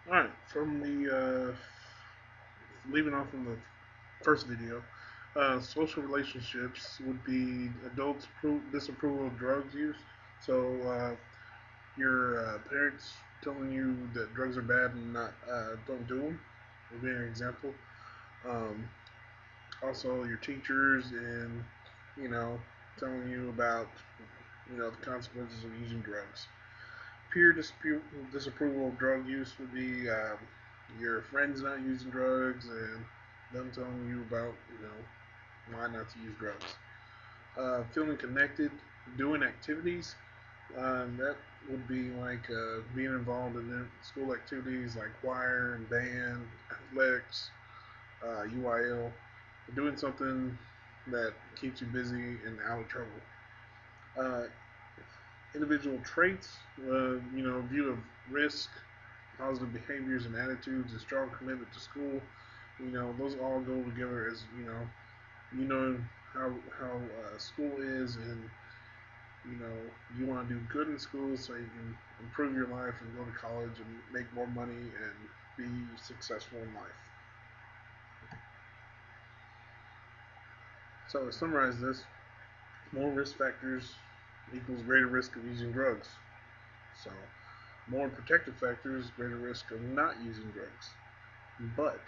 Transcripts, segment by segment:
Alright, from the leaving off from the first video, social relationships would be adults' disapproval of drugs use. So your parents telling you that drugs are bad and not don't do them would be an example. Um, Also, your teachers and you know telling you about the consequences of using drugs. Peer disapproval of drug use would be your friends not using drugs and them telling you about why not to use drugs. Feeling connected, doing activities that would be like being involved in school activities like choir and band, athletics, UIL, doing something that keeps you busy and out of trouble. Uh, Individual traits, view of risk, positive behaviors and attitudes, a strong commitment to school. Those all go together as you know how school is, and you want to do good in school so you can improve your life and go to college and make more money and be successful in life. So to summarize this, more risk factors equals greater risk of using drugs. So more protective factors, greater risk of not using drugs. But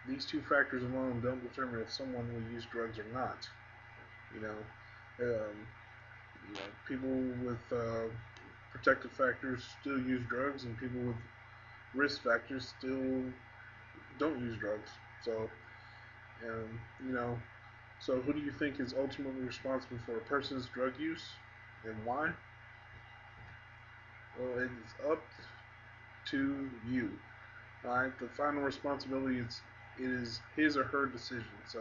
these two factors alone don't determine if someone will use drugs or not. You know, um, people with protective factors still use drugs, and people with risk factors still don't use drugs. So, um, you know, so who do you think is ultimately responsible for a person's drug use, and why? Well, it's up to you. All right, the final responsibility is it is his or her decision. So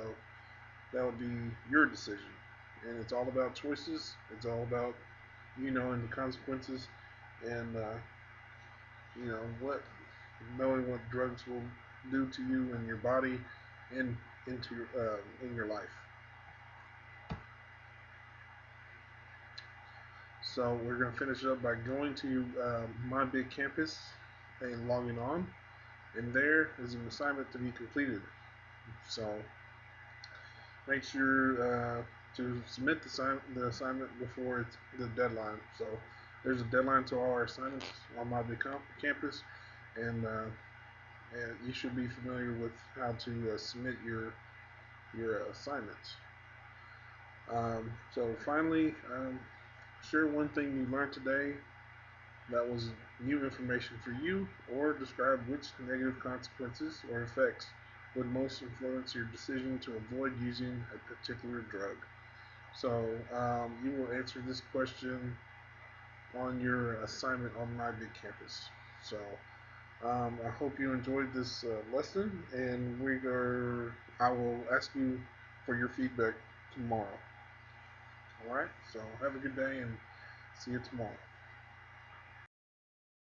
that would be your decision, and it's all about choices. It's all about and the consequences, and what knowing what drugs will do to you and your body and into in your life. So we're gonna finish up by going to My Big Campus and logging on, and there is an assignment to be completed. So make sure to submit the assignment before it's the deadline. So there's a deadline to all our assignments on My Big Campus, and you should be familiar with how to submit your assignments. So finally, share one thing you learned today that was new information for you, or describe which negative consequences or effects would most influence your decision to avoid using a particular drug. So you will answer this question on your assignment on My Big Campus. So I hope you enjoyed this lesson, and I will ask you for your feedback tomorrow. All right. So have a good day, and see you tomorrow.